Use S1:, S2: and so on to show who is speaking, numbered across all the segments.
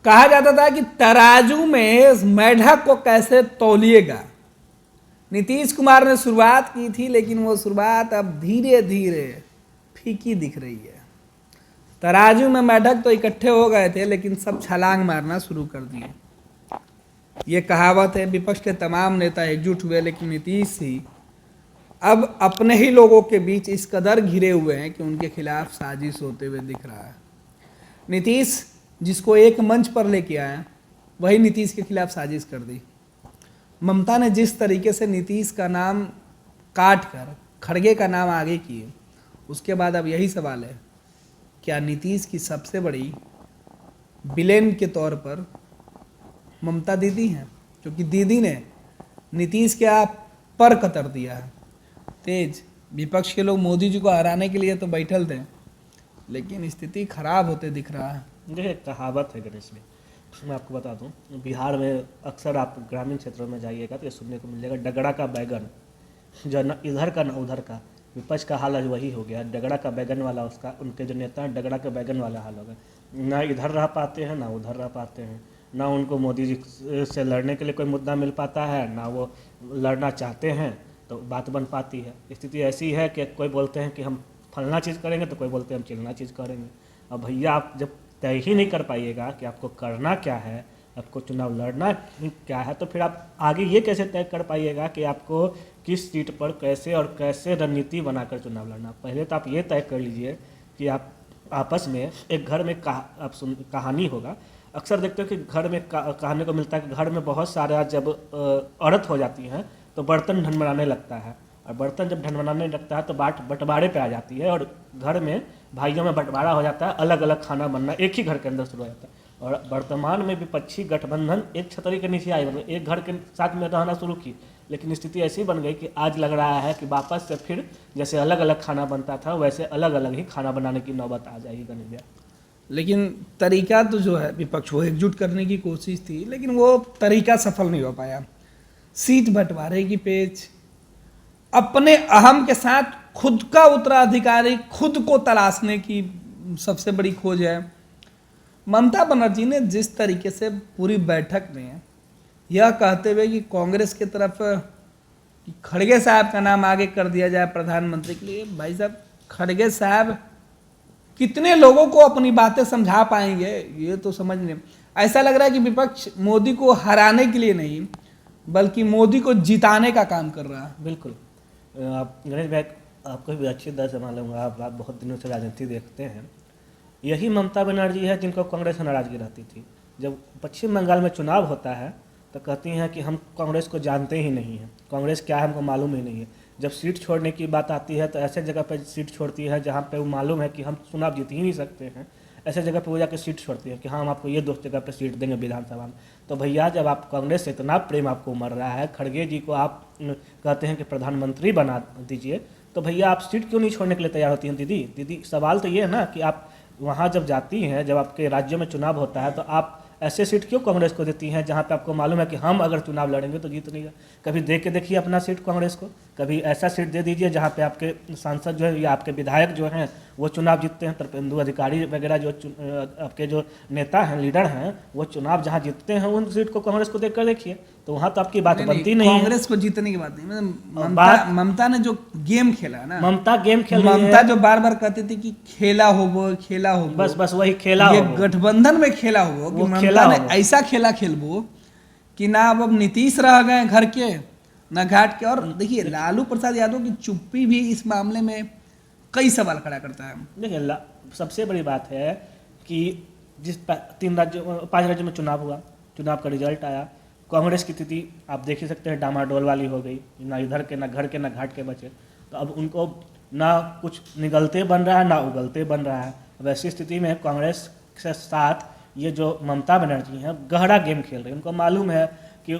S1: कहा जाता था कि तराजू में मेढक को कैसे तौलिएगा। नीतीश कुमार ने शुरुआत की थी, लेकिन वो शुरुआत अब धीरे धीरे फीकी दिख रही है। तराजू में मेढक तो इकट्ठे हो गए थे, लेकिन सब छलांग मारना शुरू कर दिए। ये कहावत है, विपक्ष के तमाम नेता एकजुट हुए, लेकिन नीतीश ही अब अपने ही लोगों के बीच इस कदर घिरे हुए हैं कि उनके खिलाफ साजिश होते हुए दिख रहा है। नीतीश जिसको एक मंच पर लेके आया, वही नीतीश के खिलाफ साजिश कर दी। ममता ने जिस तरीके से नीतीश का नाम काट कर खड़गे का नाम आगे किए, उसके बाद अब यही सवाल है, क्या नीतीश की सबसे बड़ी विलेन के तौर पर ममता दीदी हैं? क्योंकि दीदी ने नीतीश के आप पर कतर दिया है। तेज विपक्ष के लोग मोदी जी को हराने के लिए तो बैठल थे, लेकिन स्थिति खराब होते दिख रहा है।
S2: देखिए, कहावत है गणेश में, मैं आपको बता दूं, बिहार में अक्सर आप ग्रामीण क्षेत्रों में जाइएगा तो ये सुनने को मिलेगा, डगड़ा का बैगन, जो न इधर का न उधर का। विपक्ष का हाल आज वही हो गया, डगड़ा का बैगन वाला उसका, उनके जो नेता हैं डगड़ा का बैगन वाला हाल हो गया। ना इधर रह पाते हैं ना उधर रह पाते हैं, ना उनको मोदी जी से लड़ने के लिए कोई मुद्दा मिल पाता है, ना वो लड़ना चाहते हैं तो बात बन पाती है। स्थिति ऐसी है कि कोई बोलते हैं कि हम फलना चीज़ करेंगे तो कोई बोलते हैं हम चिलना चीज़ करेंगे। अब भैया आप जब तय ही नहीं कर पाइएगा कि आपको करना क्या है, आपको चुनाव लड़ना क्या है, तो फिर आप आगे ये कैसे तय कर पाइएगा कि आपको किस सीट पर कैसे और कैसे रणनीति बनाकर चुनाव लड़ना। पहले तो आप ये तय कर लीजिए कि आप आपस में एक घर में कहानी होगा। अक्सर देखते हो कि घर में कहानी को मिलता है कि घर में बहुत सारा जब औरत हो जाती हैं तो बर्तन ढनमनाने लगता है, और बर्तन जब ढनमनाने लगता है तो बंटवारे पे आ जाती है, और घर में भाइयों में बंटवारा हो जाता है, अलग अलग खाना बनना एक ही घर के अंदर शुरू हो जाता है। और वर्तमान में विपक्षी गठबंधन एक छतरी के नीचे आई, मतलब एक घर के साथ में रहना शुरू की, लेकिन स्थिति ऐसी बन गई कि आज लग रहा है कि वापस से फिर जैसे अलग अलग खाना बनता था वैसे अलग अलग ही खाना बनाने की नौबत आ जाएगी गणेश।
S1: लेकिन तरीका तो जो है विपक्ष को एकजुट करने की कोशिश थी, लेकिन वो तरीका सफल नहीं हो पाया। सीट बंटवारे की पेच, अपने अहम के साथ खुद का उत्तराधिकारी खुद को तलाशने की सबसे बड़ी खोज है। ममता बनर्जी ने जिस तरीके से पूरी बैठक में यह कहते हुए कि कांग्रेस की तरफ खड़गे साहब का नाम आगे कर दिया जाए प्रधानमंत्री के लिए, भाई साहब खड़गे साहब कितने लोगों को अपनी बातें समझा पाएंगे, ये तो समझ नहीं। ऐसा लग रहा है कि विपक्ष मोदी को हराने के लिए नहीं बल्कि मोदी को जिताने का काम कर रहा है।
S2: बिल्कुल। आप गणेश भाई, आपको भी अच्छी तरह से मालूम होगा, आप बहुत दिनों से राजनीति देखते हैं। यही ममता बनर्जी है जिनको कांग्रेस से नाराजगी रहती थी। जब पश्चिम बंगाल में चुनाव होता है तो कहती हैं कि हम कांग्रेस को जानते ही नहीं हैं, कांग्रेस क्या है हमको मालूम ही नहीं है। जब सीट छोड़ने की बात आती है तो ऐसे जगह पर सीट छोड़ती है जहाँ पे वो मालूम है कि हम चुनाव जीत ही नहीं सकते हैं, ऐसे जगह पे वो जाकर सीट छोड़ती है कि हाँ हम आपको ये 2 जगह पे सीट देंगे विधानसभा में। तो भैया जब आप कांग्रेस से इतना प्रेम आपको उमड़ रहा है, खड़गे जी को आप कहते हैं कि प्रधानमंत्री बना दीजिए, तो भैया आप सीट क्यों नहीं छोड़ने के लिए तैयार होती हैं दीदी? सवाल तो ये है ना कि आप वहाँ जब जाती हैं, जब आपके राज्य में चुनाव होता है तो आप ऐसे सीट क्यों कांग्रेस को देती हैं जहाँ पे आपको मालूम है कि हम अगर चुनाव लड़ेंगे तो जीत नहीं है। कभी दे के देखिए अपना सीट कांग्रेस को, कभी ऐसा सीट दे दीजिए जहाँ पे आपके सांसद जो है या आपके विधायक जो हैं वो चुनाव जीतते हैं। तपेंदु अधिकारी वगैरह जो आपके जो नेता हैं, लीडर हैं, वो चुनाव जहाँ जीतते हैं उन सीट को कांग्रेस को देकर देखिए, तो वहाँ तो आपकी बात बनती नहीं है।
S1: कांग्रेस को जीतने की बात नहीं,
S2: बात
S1: ममता ने जो गेम खेला ना,
S2: ममता गेम खेल रही है।
S1: ममता जो बार बार कहती थी कि खेला हो,
S2: बस वही खेला
S1: ये
S2: हो,
S1: गठबंधन में खेला हो कि ममता ने ऐसा खेला खेलबो कि ना अब नीतीश रह गए घर के ना घाट के। और देखिए लालू प्रसाद यादव की चुप्पी भी इस मामले में कई सवाल खड़ा करता है।
S2: देखिए सबसे बड़ी बात है कि जिस 5 राज्यों में चुनाव हुआ, चुनाव का रिजल्ट आया, कांग्रेस की स्थिति आप देख ही सकते हैं, डामाडोल वाली हो गई, ना इधर के ना घर के ना घाट के बचे। तो अब उनको ना कुछ निगलते बन रहा है ना उगलते बन रहा है। वैसी स्थिति में कांग्रेस के साथ ये जो ममता बनर्जी हैं गहरा गेम खेल रही है। उनको मालूम है कि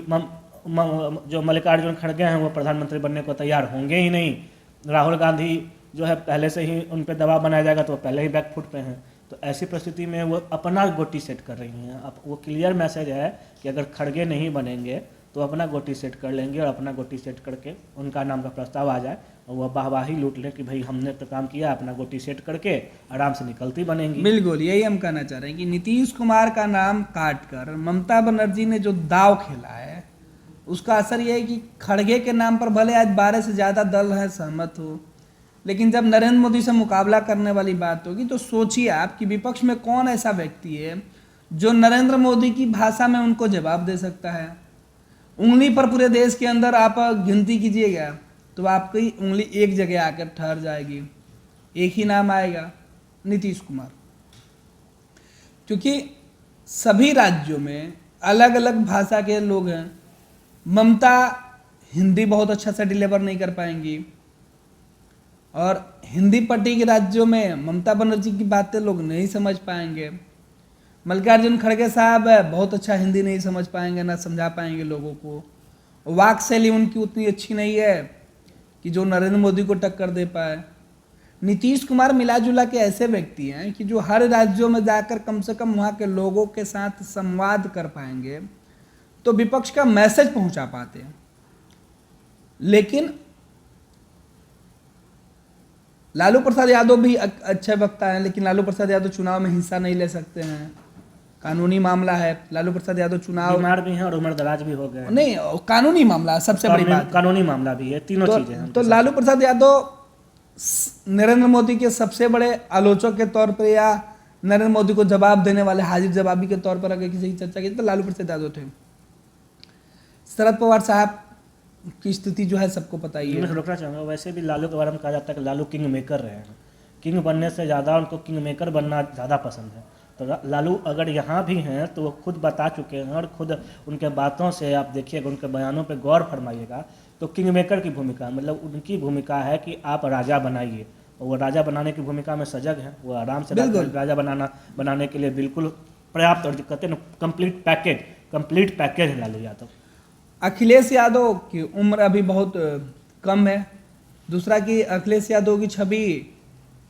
S2: जो मल्लिकार्जुन खड़गे हैं वो प्रधानमंत्री बनने को तैयार होंगे ही नहीं, राहुल गांधी जो है पहले से ही उन पर दबाव बनाया जाएगा तो वो पहले ही बैकफुट पे हैं। तो ऐसी परिस्थिति में वो अपना गोटी सेट कर रही हैं। अब वो क्लियर मैसेज है कि अगर खड़गे नहीं बनेंगे तो अपना गोटी सेट कर लेंगे, और अपना गोटी सेट करके उनका नाम का प्रस्ताव आ जाए और वह वाहवाही लूट लें कि भाई हमने तो काम किया, अपना गोटी सेट करके आराम से निकलती बनेंगी।
S1: बिल्कुल यही हम कहना चाह रहे हैं कि नीतीश कुमार का नाम काट कर ममता बनर्जी ने जो दाव खेला है उसका असर यह है कि खड़गे के नाम पर भले आज 12 से ज़्यादा दल है सहमत हो, लेकिन जब नरेंद्र मोदी से मुकाबला करने वाली बात होगी तो सोचिए आप कि विपक्ष में कौन ऐसा व्यक्ति है जो नरेंद्र मोदी की भाषा में उनको जवाब दे सकता है। उंगली पर पूरे देश के अंदर आप गिनती कीजिएगा तो आपकी उंगली एक जगह आकर ठहर जाएगी, एक ही नाम आएगा, नीतीश कुमार। क्योंकि सभी राज्यों में अलग अलग भाषा के लोग हैं। ममता हिंदी बहुत अच्छा से डिलीवर नहीं कर पाएंगी और हिंदी पट्टी के राज्यों में ममता बनर्जी की बातें लोग नहीं समझ पाएंगे। मल्लिकार्जुन खड़गे साहब बहुत अच्छा हिंदी नहीं समझ पाएंगे, ना समझा पाएंगे लोगों को। वाक शैली उनकी उतनी अच्छी नहीं है कि जो नरेंद्र मोदी को टक्कर दे पाए। नीतीश कुमार मिला जुला के ऐसे व्यक्ति हैं कि जो हर राज्यों में जाकर कम से कम वहाँ के लोगों के साथ संवाद कर पाएंगे तो विपक्ष का मैसेज पहुंचा पाते हैं। लेकिन लालू प्रसाद यादव भी अच्छे वक्ता हैं, लेकिन लालू प्रसाद यादव चुनाव में हिस्सा नहीं ले सकते हैं, कानूनी मामला है। लालू प्रसाद यादव चुनाव
S2: बीमार भी हैं और उम्र दराज भी हो गए।
S1: नहीं, कानूनी मामला सबसे बड़ी बात,
S2: कानूनी मामला भी है, तीनों चीजें।
S1: तो लालू प्रसाद यादव नरेंद्र मोदी के सबसे बड़े आलोचक के तौर पर या नरेंद्र मोदी को जवाब देने वाले हाजिर जवाबी के तौर पर अगर किसी की चर्चा की तो लालू प्रसाद यादव थे। शरद पवार साहब की स्थिति जो है सबको पता ही है।
S2: मैं रोकना चाहूँगा, वैसे भी लालू के बारे में कहा जाता है कि लालू किंग मेकर रहे हैं। किंग बनने से ज़्यादा उनको किंग मेकर बनना ज़्यादा पसंद है। तो लालू अगर यहाँ भी हैं तो वो खुद बता चुके हैं और खुद उनके बातों से आप देखिएगा, उनके बयानों पे गौर फरमाइएगा तो किंग मेकर की भूमिका, मतलब उनकी भूमिका है कि आप राजा बनाइए, और वो राजा बनाने की भूमिका में सजग हैं। वो आराम से राजा बनाने के लिए बिल्कुल पर्याप्त, और कहते हैं कंप्लीट पैकेज है लालू यादव।
S1: अखिलेश यादव की उम्र अभी बहुत कम है। दूसरा कि अखिलेश यादव की छवि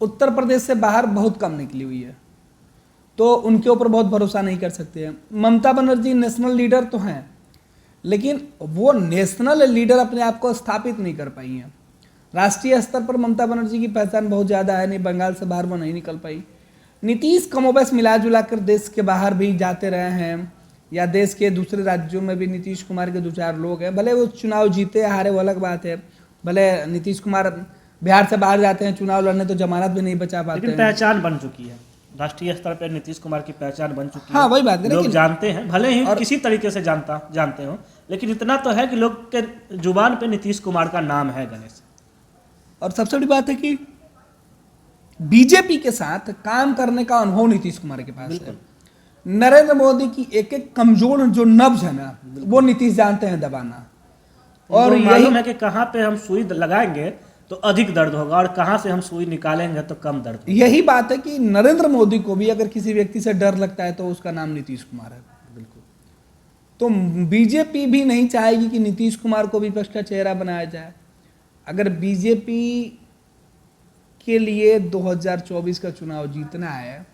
S1: उत्तर प्रदेश से बाहर बहुत कम निकली हुई है, तो उनके ऊपर बहुत भरोसा नहीं कर सकते हैं। ममता बनर्जी नेशनल लीडर तो हैं, लेकिन वो नेशनल लीडर अपने आप को स्थापित नहीं कर पाई हैं। राष्ट्रीय स्तर पर ममता बनर्जी की पहचान बहुत ज़्यादा है, नहीं बंगाल से बाहर वो नहीं निकल पाई। नीतीश कमोबेश मिला जुला कर देश के बाहर भी जाते रहे हैं, या देश के दूसरे राज्यों में भी नीतीश कुमार के 2-4 लोग हैं। भले वो चुनाव जीते हारे वो अलग बात है, भले नीतीश कुमार बिहार से बाहर जाते हैं चुनाव लड़ने तो जमानत भी नहीं बचा पाते,
S2: लेकिन पहचान बन चुकी है राष्ट्रीय स्तर पर। नीतीश कुमार की पहचान बन चुकी है।
S1: हाँ वही बात है,
S2: लोग जानते हैं, भले ही किसी तरीके से जानते हो, लेकिन इतना तो है कि लोग के जुबान पे नीतीश कुमार का नाम है गणेश।
S1: और सबसे बड़ी बात है कि बीजेपी के साथ काम करने का अनुभव नीतीश कुमार के पास है। नरेंद्र मोदी की एक एक कमजोर जो नब्ज है ना, वो नीतीश जानते हैं दबाना। और
S2: मालूम है कि कहाँ पे हम सुई लगाएंगे तो अधिक दर्द होगा और कहाँ से हम सुई निकालेंगे तो कम दर्द होगा।
S1: यही बात है कि नरेंद्र मोदी को भी अगर किसी व्यक्ति से डर लगता है तो उसका नाम नीतीश कुमार है।
S2: बिल्कुल।
S1: तो बीजेपी भी नहीं चाहेगी कि नीतीश कुमार को विपक्ष का चेहरा बनाया जाए। अगर बीजेपी के लिए 2024 का चुनाव जीतना है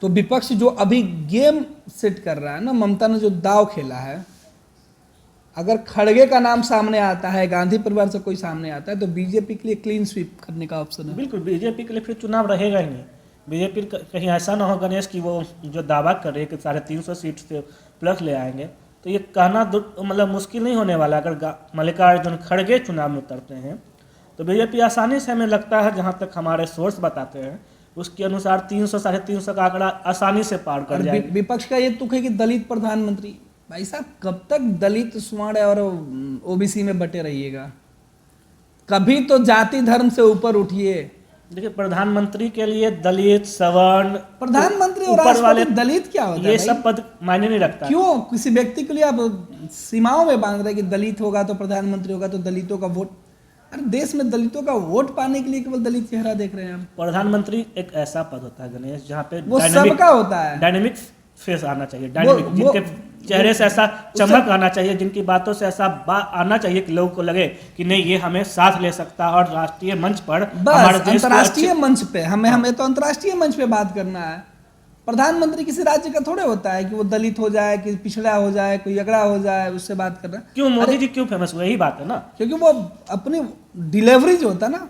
S1: तो विपक्ष जो अभी गेम सेट कर रहा है ना, ममता ने जो दाव खेला है, अगर खड़गे का नाम सामने आता है, गांधी परिवार से कोई सामने आता है, तो बीजेपी के लिए क्लीन स्वीप करने का ऑप्शन है।
S2: बिल्कुल, बीजेपी के लिए फिर चुनाव रहेगा ही नहीं। बीजेपी कहीं ऐसा ना हो गणेश कि वो जो दावा कर रहे हैं कि 350 सीट से प्लस ले आएंगे, तो ये कहना मतलब मुश्किल नहीं होने वाला। अगर मल्लिकार्जुन खड़गे चुनाव में उतरते हैं तो बीजेपी आसानी से, हमें लगता है जहाँ तक हमारे सोर्स बताते हैं उसके अनुसार 300-350 का आंकड़ा आसानी से पार कर जाएगी।
S1: विपक्ष का ये तुक है कि दलित प्रधानमंत्री। भाई साहब, कब तक दलित स्वर्ण और ओबीसी में बटे रहिएगा? कभी तो जाति धर्म से ऊपर उठिए।
S2: देखिए, प्रधानमंत्री के लिए दलित, सवर्ण,
S1: प्रधानमंत्री और राष्ट्रपति दलित क्या होता है?
S2: ये सब पद मायने नहीं रखता।
S1: क्यों किसी व्यक्ति के लिए आप सीमाओं में बांध रहे कि दलित होगा तो प्रधानमंत्री होगा तो दलितों का वोट? अरे देश में दलितों का वोट पाने के लिए केवल दलित चेहरा देख रहे हैं हम।
S2: प्रधानमंत्री एक ऐसा पद होता है गणेश जहाँ पे
S1: वो सबका होता है।
S2: डायनेमिक फेस आना चाहिए, डायनेमिक, जिनके चेहरे से ऐसा चमक आना चाहिए, जिनकी बातों से ऐसा आना चाहिए कि लोगों को लगे कि नहीं, ये हमें साथ ले सकता है और राष्ट्रीय मंच पर, हमारे देश
S1: अंतर्राष्ट्रीय मंच पे हमें तो अंतर्राष्ट्रीय मंच पे बात करना है। प्रधानमंत्री किसी राज्य का थोड़े होता है कि वो दलित हो जाए, कि पिछड़ा हो जाए, कोई अगड़ा हो जाए, उससे बात करना।
S2: क्यों मोदी जी क्यों फेमस हुए, यही बात है ना।
S1: क्योंकि वो अपनी डिलीवरी जो होता है ना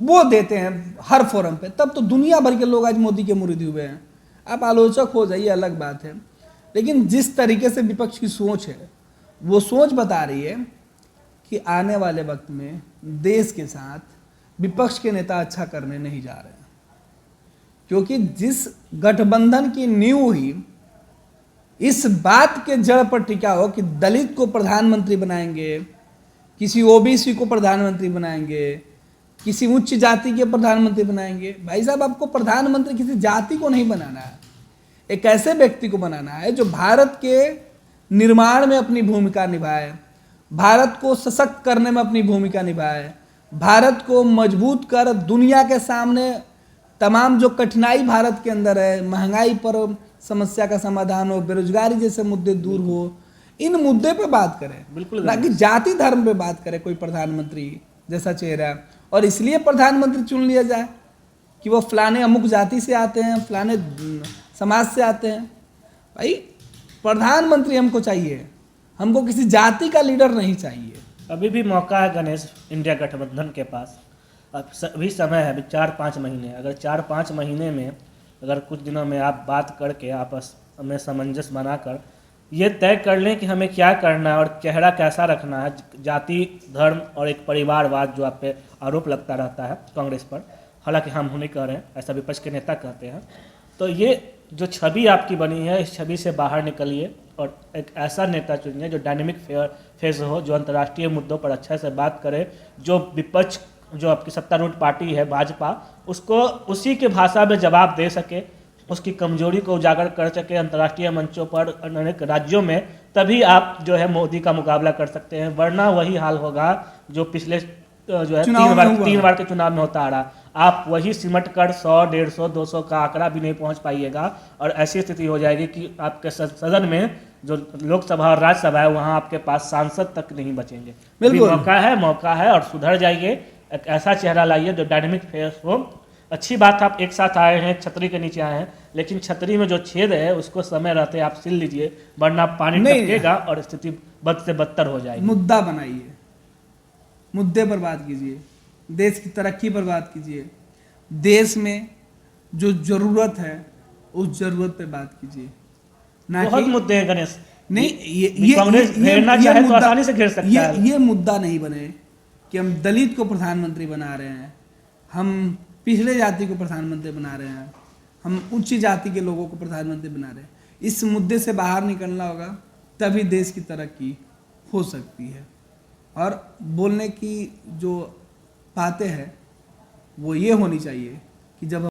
S1: वो देते हैं हर फोरम पे, तब तो दुनिया भर के लोग आज मोदी के मुरीद हुए हैं। आप आलोचक हो जाइए अलग बात है, लेकिन जिस तरीके से विपक्ष की सोच है वो सोच बता रही है कि आने वाले वक्त में देश के साथ विपक्ष के नेता अच्छा करने नहीं जा रहे हैं, क्योंकि जिस गठबंधन की नींव ही इस बात के जड़ पर टिका हो कि दलित को प्रधानमंत्री बनाएंगे, किसी ओबीसी को प्रधानमंत्री बनाएंगे, किसी उच्च जाति के प्रधानमंत्री बनाएंगे। भाई साहब, आपको प्रधानमंत्री किसी जाति को नहीं बनाना है, एक ऐसे व्यक्ति को बनाना है जो भारत के निर्माण में अपनी भूमिका निभाए, भारत को सशक्त करने में अपनी भूमिका निभाए, भारत को मजबूत कर दुनिया के सामने तमाम जो कठिनाई भारत के अंदर है, महंगाई पर समस्या का समाधान हो, बेरोजगारी जैसे मुद्दे दूर हो, इन मुद्दे पे बात करें,
S2: बिल्कुल
S1: ना कि जाति धर्म पे बात करे कोई प्रधानमंत्री जैसा चेहरा। और इसलिए प्रधानमंत्री चुन लिया जाए कि वो फलाने अमुक जाति से आते हैं, फलाने समाज से आते हैं। भाई प्रधानमंत्री हमको चाहिए, हमको किसी जाति का लीडर नहीं चाहिए।
S2: अभी भी मौका है गणेश इंडिया गठबंधन के पास, अब अभी समय है, अभी 4-5 महीने। अगर 4-5 महीने में अगर कुछ दिनों में आप बात करके आपस में सामंजस्य बनाकर ये तय कर लें कि हमें क्या करना है और चेहरा कैसा रखना है, जाति धर्म और एक परिवारवाद जो आप पे आरोप लगता रहता है कांग्रेस पर, हालांकि हम नहीं कह रहे हैं, ऐसा विपक्ष के नेता कहते हैं, तो ये जो छवि आपकी बनी है इस छवि से बाहर निकलिए और एक ऐसा नेता चुनिए जो डायनेमिक फेस हो, जो अंतर्राष्ट्रीय मुद्दों पर अच्छे से बात करे, जो विपक्ष जो आपकी सत्तारूढ़ पार्टी है भाजपा उसको उसी के भाषा में जवाब दे सके, उसकी कमजोरी को उजागर कर सके अंतर्राष्ट्रीय मंचों पर अनेक राज्यों में, तभी आप जो है मोदी का मुकाबला कर सकते हैं। वरना वही हाल होगा जो पिछले जो है तीन बार के चुनाव में होता आ रहा, आप वही सिमट कर 100, 150, 200 का आंकड़ा भी नहीं पहुंच पाइएगा और ऐसी स्थिति हो जाएगी कि आपके सदन में जो लोकसभा और राज्यसभा है वहां आपके पास सांसद तक नहीं बचेंगे।
S1: बिल्कुल
S2: मौका है और सुधर जाइए, एक ऐसा चेहरा लाइए जो डायनेमिक फेस हो। अच्छी बात आप एक साथ आए हैं, छतरी के नीचे आए हैं, लेकिन छतरी में जो छेद है उसको समय रहते आप सिल लीजिए, वरना पानी टपकेगा और स्थिति बद से बदतर हो जाएगी।
S1: मुद्दा बनाइए, मुद्दे पर बात कीजिए, देश की तरक्की पर बात कीजिए, देश में जो जरूरत है उस जरूरत पे बात कीजिए।
S2: बहुत मुद्दे हैं गणेश,
S1: नहीं
S2: ये तो आसानी से घेर सकता है।
S1: ये मुद्दा नहीं बने कि हम दलित को प्रधानमंत्री बना रहे हैं, हम पिछड़े जाति को प्रधानमंत्री बना रहे हैं, हम उच्च जाति के लोगों को प्रधानमंत्री बना रहे हैं। इस मुद्दे से बाहर निकलना होगा, तभी देश की तरक्की हो सकती है। और बोलने की जो बातें हैं वो ये होनी चाहिए कि जब